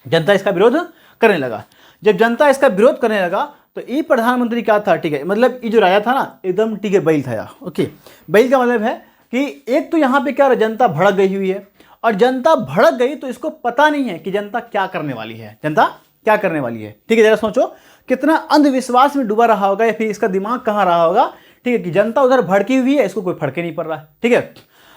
[SPEAKER 1] जनता इसका विरोध करने लगा। जब जनता इसका विरोध करने लगा तो ये प्रधानमंत्री क्या था? ठीक है, मतलब ये जो राजा था ना एकदम ठीक है बैल था। ओके, बैल का मतलब है कि एक तो यहाँ पे क्या जनता भड़क गई हुई है और जनता भड़क गई तो इसको पता नहीं है कि जनता क्या करने वाली है, जनता क्या करने वाली है। ठीक है, जरा सोचो कितना अंधविश्वास में डूबा रहा होगा या फिर इसका दिमाग कहाँ रहा होगा। ठीक है, कि जनता उधर भड़की हुई है, इसको कोई फर्क ही नहीं पड़ रहा है। ठीक है,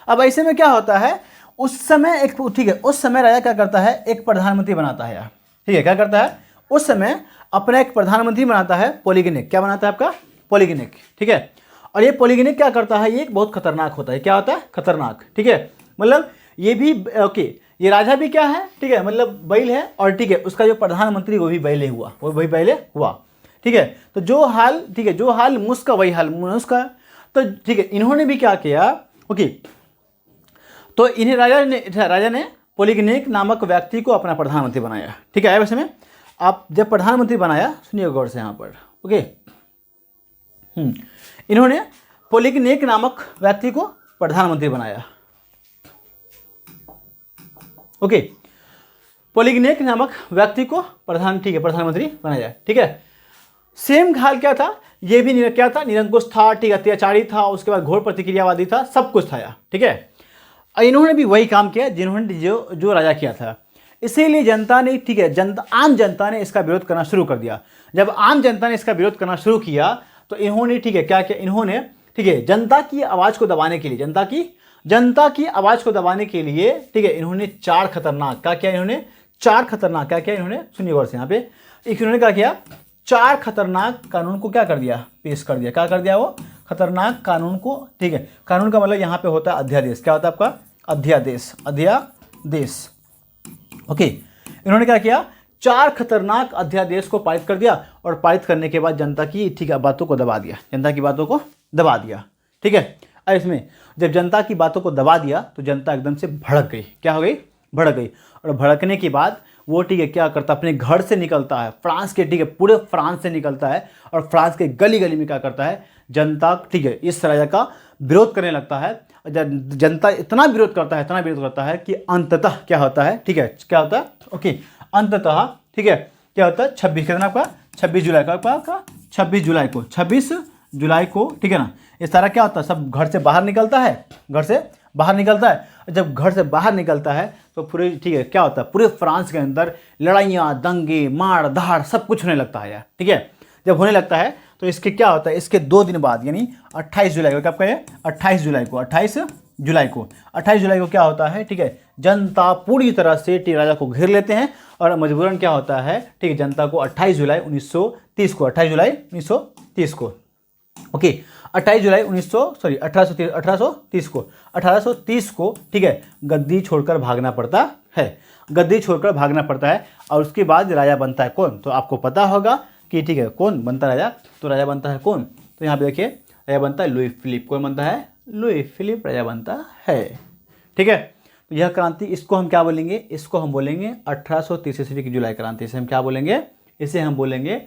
[SPEAKER 1] अब ऐसे में क्या होता है उस समय एक ठीक है उस समय राजा क्या करता है? एक प्रधानमंत्री बनाता है यार। ठीक है, क्या करता है? उस समय अपना एक प्रधानमंत्री बनाता है, पॉलीगेनिक। क्या बनाता है? आपका पॉलीगेनिक। ठीक है, और ये पॉलीगेनिक क्या करता है? ये बहुत खतरनाक होता है। क्या होता है? खतरनाक। ठीक है, मतलब ये भी ओके, ये राजा भी क्या है? ठीक है, मतलब बैल है और ठीक है उसका जो प्रधानमंत्री वो भी बैले हुआ, वो वही बैले हुआ। ठीक है, तो जो हाल ठीक है जो हाल मुस का वही हाल मुस का। तो ठीक है, इन्होंने भी क्या किया? ओके, तो इन्हें राजा ने पॉलीगेनिक नामक व्यक्ति को अपना प्रधानमंत्री बनाया। ठीक है, वैसे में आप जब प्रधानमंत्री बनाया, सुनिए गौर से यहाँ पर। ओके, इन्होंने पॉलीगेनिक नामक व्यक्ति को प्रधानमंत्री बनाया। ओके, पॉलीगेनिक नामक व्यक्ति को प्रधानमंत्री बनाया। ठीक है, सेम हाल क्या था? ये भी क्या था? निरंकुश था। ठीक है, अत्याचारी था, उसके बाद घोर प्रतिक्रियावादी था, सब कुछ था। ठीक है, इन्होंने भी वही काम किया जिन्होंने जो राजा किया था। इसीलिए जनता ने ठीक है आम जनता ने इसका विरोध करना शुरू कर दिया। जब आम जनता ने इसका विरोध करना शुरू किया तो इन्होंने ठीक है क्या किया? इन्होंने ठीक है जनता की आवाज़ को दबाने के लिए जनता की आवाज़ को दबाने के लिए ठीक है इन्होंने चार खतरनाक क्या किया? इन्होंने चार खतरनाक क्या किया? इन्होंने सुनिए गौर से यहाँ पे इन्होंने क्या किया? चार खतरनाक कानून को क्या कर दिया? पेश कर दिया। क्या कर दिया? वो खतरनाक कानून को। ठीक है, कानून का मतलब यहाँ पे होता है अध्यादेश। क्या होता है आपका? अध्यादेश। ओके, इन्होंने क्या किया? चार खतरनाक अध्यादेश को पारित कर दिया और पारित करने के बाद जनता की ठीक है बातों को दबा दिया। जनता की बातों को दबा दिया। ठीक है, अब इसमें जब जनता की बातों को दबा दिया तो जनता एकदम से भड़क गई। क्या हो गई? भड़क गई। और भड़कने के बाद वो ठीक है क्या करता? अपने घर से निकलता है, फ्रांस के ठीक है पूरे फ्रांस से निकलता है और फ्रांस के गली गली में क्या करता है? जनता ठीक है इस राजा का विरोध करने लगता है। जनता इतना विरोध करता है कि अंततः क्या होता है? ठीक है, क्या होता है? ओके, अंततः ठीक है क्या होता है? 26 जुलाई को ठीक है ना, ये सारा क्या होता है? सब घर से बाहर निकलता है। जब घर से बाहर निकलता है तो पूरे ठीक है क्या होता है? पूरे फ्रांस के अंदर लड़ाइयाँ, दंगे, मार धाड़ सब कुछ होने लगता है यार। ठीक है, जब होने लगता है तो इसके क्या होता है? इसके 2 दिन बाद यानी 28 जुलाई को क्या आपका है? 28 जुलाई को क्या होता है? ठीक है, जनता पूरी तरह से टी राजा को घेर लेते हैं और मजबूरन क्या होता है? ठीक है, जनता को 28 जुलाई 1930 को ओके 1830 को ठीक है गद्दी छोड़कर भागना पड़ता है। और उसके बाद राजा बनता है कौन? तो आपको पता होगा कि ठीक है कौन बनता है राजा? तो राजा बनता है कौन? तो यहाँ पे देखिए राजा बनता है लुई फिलिप। कौन बनता है? लुई फिलिप राजा बनता है। ठीक है, तो यह क्रांति इसको हम क्या बोलेंगे? इसको हम बोलेंगे 1830 ईस्वी की जुलाई क्रांति। इसे हम क्या बोलेंगे? इसे हम बोलेंगे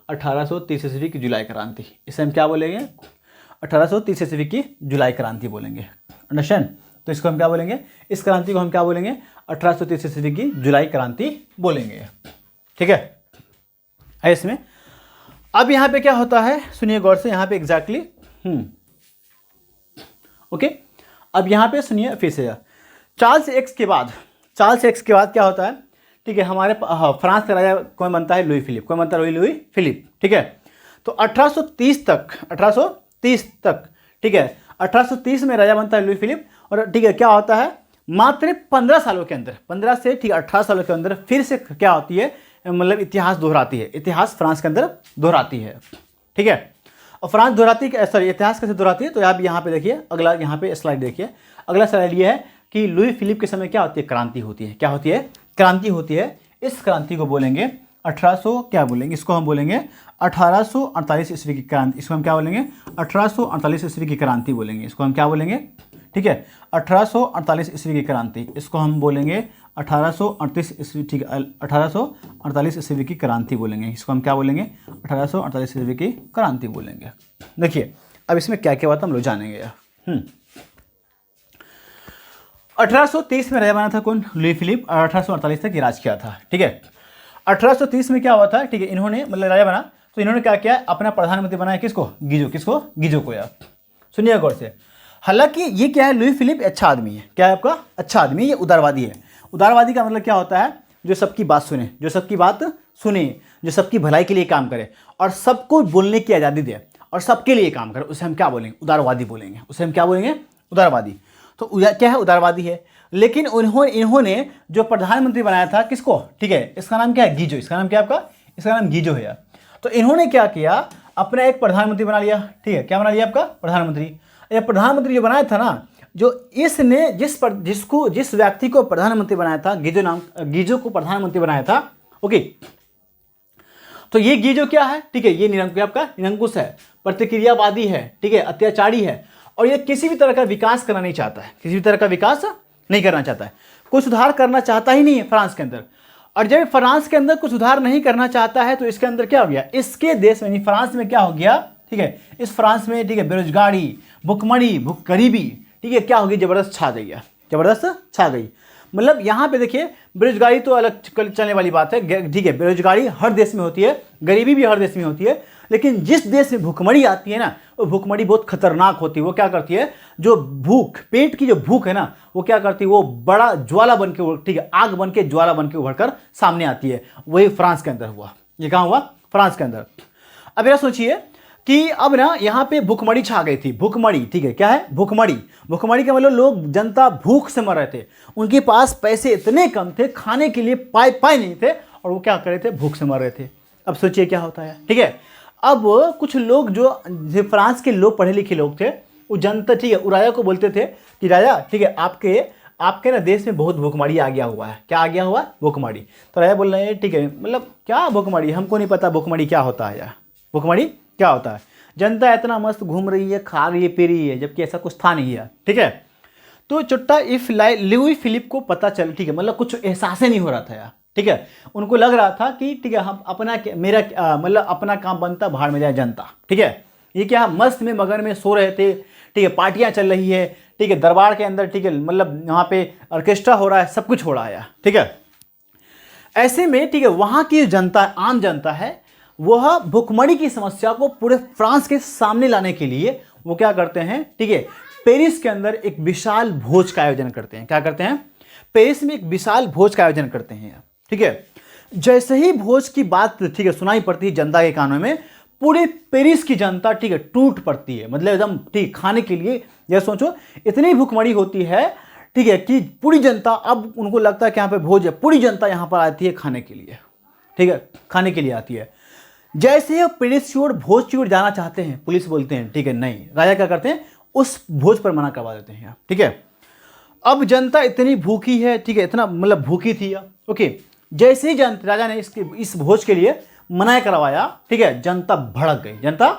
[SPEAKER 1] 1830 ईस्वी की जुलाई क्रांति। इसे हम क्या बोलेंगे? 1830 ईस्वी की जुलाई क्रांति बोलेंगे। अंडरस्टैंड? तो इसको हम क्या बोलेंगे? इस क्रांति को हम क्या बोलेंगे? 1830 ईस्वी की जुलाई क्रांति बोलेंगे। ठीक है, इसमें अब यहाँ पे क्या होता है? सुनिए गौर से यहाँ पे एग्जैक्टली ओके, अब यहाँ पे सुनिए फिर से चार्ल्स एक्स के बाद क्या होता है? ठीक है, हमारे फ्रांस का राजा कौन बनता है? Louis Philippe. कौन बनता है? Louis Philippe. ठीक है, तो 1830 तक, ठीक है, 1830 में राजा बनता है लुई फिलिप। और ठीक है, क्या होता है, मात्र 15 सालों के अंदर, 15 से ठीक है 18 सालों के अंदर फिर से क्या होती है, मतलब इतिहास दोहराती है। इतिहास फ्रांस के अंदर दोहराती है। ठीक है, और फ्रांस दोहराती है, सॉरी, इतिहास कैसे दोहराती है, तो आप यहाँ पे देखिए, अगला यहाँ पे स्लाइड देखिए। अगला स्लाइड ये है कि लुई फिलिप के समय क्या होती है? क्रांति होती है। क्या होती है? क्रांति होती है। इस क्रांति को बोलेंगे 1800, क्या बोलेंगे इसको? हम बोलेंगे 1848 ईस्वी की क्रांति। इसको हम क्या बोलेंगे? 1848 ईस्वी की क्रांति बोलेंगे। इसको हम क्या बोलेंगे? ठीक है, 1848 ईस्वी की क्रांति। इसको हम बोलेंगे 1838 ईस्वी, ठीक है, 1848 ईस्वी की क्रांति बोलेंगे। इसको हम क्या बोलेंगे? 1848 ईस्वी की क्रांति बोलेंगे। देखिए अब इसमें क्या क्या बात हम लोग जानेंगे यार। 1830 में राजा बना था कौन? Louis Philippe. 1848 तक ये राज किया था। ठीक है, 1830 में क्या हुआ था? ठीक है, इन्होंने मतलब राजा बना तो इन्होंने क्या किया? अपना प्रधानमंत्री बनाया किसको? गीजो। किसको? गीजो को यार। सुनिए गौर से। हालांकि ये क्या है, लुई फिलिप अच्छा आदमी है। क्या है आपका? अच्छा आदमी। ये उदारवादी है। उदारवादी का मतलब क्या होता है? जो सबकी बात सुने, जो सबकी बात सुने, जो सबकी भलाई के लिए काम करे और सबको बोलने की आज़ादी दे और सबके लिए काम करे, उसे हम क्या बोलेंगे? उदारवादी बोलेंगे। उसे हम क्या बोलेंगे? उदारवादी। तो क्या है? उदारवादी है। लेकिन इन्होंने जो प्रधानमंत्री बनाया था किसको? ठीक है, इसका नाम क्या है? गीजो। इसका नाम क्या है आपका? इसका नाम गीजो है यार। तो इन्होंने क्या किया? अपना एक प्रधानमंत्री बना लिया। ठीक है, क्या बना लिया आपका? प्रधानमंत्री। यह प्रधानमंत्री जो बनाया था ना, जो इसने जिस व्यक्ति को प्रधानमंत्री बनाया था, गीजो को प्रधानमंत्री बनाया था। ओके, तो ये गीजो क्या है? ठीक है, ये निरंकुश है, प्रतिक्रियावादी है, ठीक है, अत्याचारी है और ये किसी भी तरह का विकास करना नहीं चाहता है। किसी भी तरह का विकास नहीं करना चाहता है, कोई सुधार करना चाहता ही नहीं है फ्रांस के अंदर। और जब फ्रांस के अंदर कुछ सुधार नहीं करना चाहता है तो इसके अंदर क्या हो गया? इसके देश में, फ्रांस में क्या हो गया? ठीक है, इस फ्रांस में, ठीक है, बेरोजगारी, भुखमरी, गरीबी, ठीक है, क्या होगी? जबरदस्त छा गई है। जबरदस्त छा गई। मतलब यहाँ पे देखिए, बेरोजगारी तो अलग चलने वाली बात है। ठीक है, बेरोजगारी हर देश में होती है, गरीबी भी हर देश में होती है। लेकिन जिस देश में भुखमरी आती है ना, वो भुखमरी बहुत खतरनाक होती है। वो क्या करती है? जो भूख, पेट की जो भूख है ना, वो क्या करती है? वो बड़ा ज्वाला बन के, ठीक है, आग बन के, ज्वाला बन के उभर कर सामने आती है। वही फ्रांस के अंदर हुआ। ये कहाँ हुआ? फ्रांस के अंदर। अब यह सोचिए कि अब ना यहाँ पे भुखमरी छा गई थी। भुखमरी, ठीक है, क्या है? भुखमरी। भुखमरी का मतलब लोग, जनता भूख से मर रहे थे। उनके पास पैसे इतने कम थे, खाने के लिए पाए नहीं थे और वो क्या कर रहे थे? भूख से मर रहे थे। अब सोचिए क्या होता है। ठीक है, अब कुछ लोग जो फ्रांस के लोग, पढ़े लिखे लोग थे, वो जनता, ठीक है, राजा को बोलते थे कि राजा, ठीक है, आपके ना देश में बहुत भुखमरी आ गया हुआ है। क्या आ गया हुआ? भुखमरी। तो राजा बोल रहे हैं, ठीक है, मतलब क्या भुखमरी? हमको नहीं पता भुखमरी क्या होता है यार। भुखमरी क्या होता है? जनता इतना मस्त घूम रही है, खा रही है, पी रही है, जबकि ऐसा कुछ था नहीं है। ठीक है, तो चुट्टा लुई फिलिप को पता चल, ठीक है, मतलब कुछ एहसास नहीं हो रहा था यार। ठीक है, उनको लग रहा था कि ठीक है, हम मतलब अपना काम बनता, बाहर में जाए जनता। ठीक है, ये क्या मस्त में मगन में सो रहे थे। ठीक है, पार्टियां चल रही है, ठीक है, दरबार के अंदर, ठीक है, मतलब यहाँ पे ऑर्केस्ट्रा हो रहा है, सब कुछ हो रहा है। ठीक है, ऐसे में, ठीक है, वहाँ की जनता, आम जनता है, वह भुखमरी की समस्या को पूरे फ्रांस के सामने लाने के लिए वो क्या करते हैं? ठीक है, पेरिस के अंदर एक विशाल भोज का आयोजन करते हैं। क्या करते हैं? पेरिस में एक विशाल भोज का आयोजन करते हैं। ठीक है, जैसे ही भोज की बात, ठीक है, सुनाई पड़ती है जनता के कानों में, पूरे पेरिस की जनता, ठीक है, टूट पड़ती है। मतलब एकदम, ठीक, खाने के लिए, यह सोचो, इतनी भुखमरी होती है, ठीक है, कि पूरी जनता, अब उनको लगता है कि यहाँ पे भोज है, पूरी जनता यहाँ पर आती है खाने के लिए। ठीक है, खाने के लिए आती है। जैसे ही पेरिस की ओर, भोज की ओर जाना चाहते हैं, पुलिस बोलते हैं, ठीक है, नहीं। राजा क्या करते हैं? उस भोज पर मना करवा देते हैं। ठीक है, अब जनता इतनी भूखी है, ठीक है, इतना मतलब भूखी थी। ओके, जैसे ही राजा ने इस भोज के लिए मना करवाया, ठीक है, जनता भड़क गई। जनता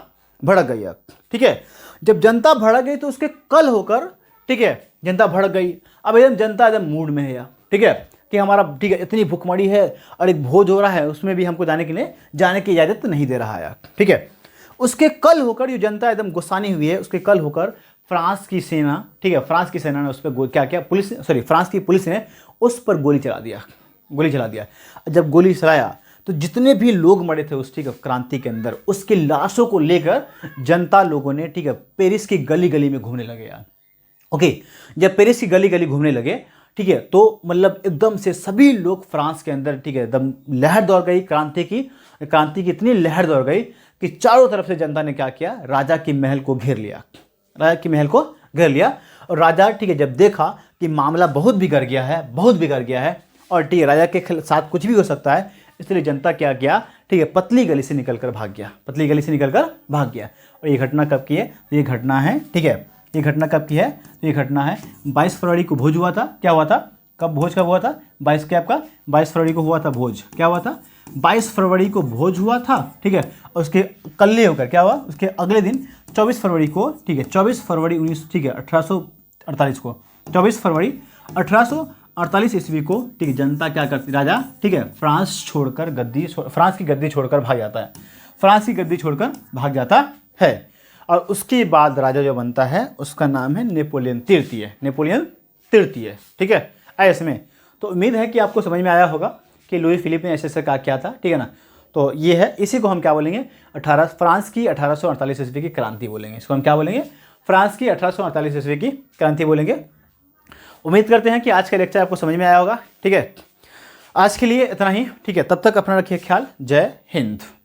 [SPEAKER 1] भड़क गई। ठीक है, जब जनता भड़क गई तो उसके कल होकर, ठीक है, जनता भड़क गई। अब एकदम जनता एकदम मूड में है यार। ठीक है, कि हमारा, ठीक है, इतनी भुखमरी है और एक भोज हो रहा है, उसमें भी हमको जाने की इजाज़त नहीं दे रहा है। ठीक है, उसके कल होकर जो जनता एकदम गुस्सानी हुई है, उसके कल होकर फ्रांस की सेना, ठीक है, फ्रांस की सेना ने उस पर क्या किया? फ्रांस की पुलिस ने उस पर गोली चला दिया। जब गोली चलाया तो जितने भी लोग मरे थे उस, ठीक है, क्रांति के अंदर, उसकी लाशों को लेकर जनता लोगों ने, ठीक है, पेरिस की गली गली में घूमने लगे यार। ओके, जब पेरिस की गली गली घूमने लगे, ठीक है। तो मतलब एकदम से सभी लोग फ्रांस के अंदर, ठीक है, एकदम लहर दौड़ गई, क्रांति की इतनी लहर दौड़ गई कि चारों तरफ से जनता ने क्या किया, राजा की महल को घेर लिया, राजा की महल को घेर लिया। और राजा, ठीक है, जब देखा कि मामला बहुत बिगड़ गया है, बहुत बिगड़ गया है, और ठीक है राजा के साथ कुछ भी हो सकता है, इसलिए जनता क्या किया, ठीक है, पतली गली से निकलकर भाग गया, पतली गली से निकलकर भाग गया। और ये घटना कब की है, तो ये घटना है, ठीक है, ये घटना कब की है, तो ये घटना है 22 फरवरी को भोज हुआ था। क्या हुआ था, कब भोज कब हुआ था, 22 फरवरी को हुआ था भोज। क्या हुआ था, 22 फरवरी को भोज हुआ था, ठीक है। और उसके कल्ले होकर क्या हुआ, उसके अगले दिन 24 फरवरी को, ठीक है, 24 फरवरी 1848 को, 24 फरवरी 1848 ईस्वी को, ठीक है, जनता क्या करती, राजा, ठीक है, फ्रांस की गद्दी छोड़कर भाग जाता है, फ्रांस की गद्दी छोड़कर भाग जाता है। और उसके बाद राजा जो बनता है उसका नाम है नेपोलियन तृतीय, नेपोलियन तृतीय, ठीक है। ऐसे में तो उम्मीद है कि आपको समझ में आया होगा कि लुई फिलिप ने ऐसे क्या किया था, ठीक है ना। तो ये है, इसी को हम क्या बोलेंगे, फ्रांस की 1848 ईस्वी की क्रांति बोलेंगे। इसको हम क्या बोलेंगे, फ्रांस की 1848 ईस्वी की क्रांति बोलेंगे। उम्मीद करते हैं कि आज का लेक्चर आपको समझ में आया होगा, ठीक है। आज के लिए इतना ही, ठीक है। तब तक अपना रखिए ख्याल। जय हिंद।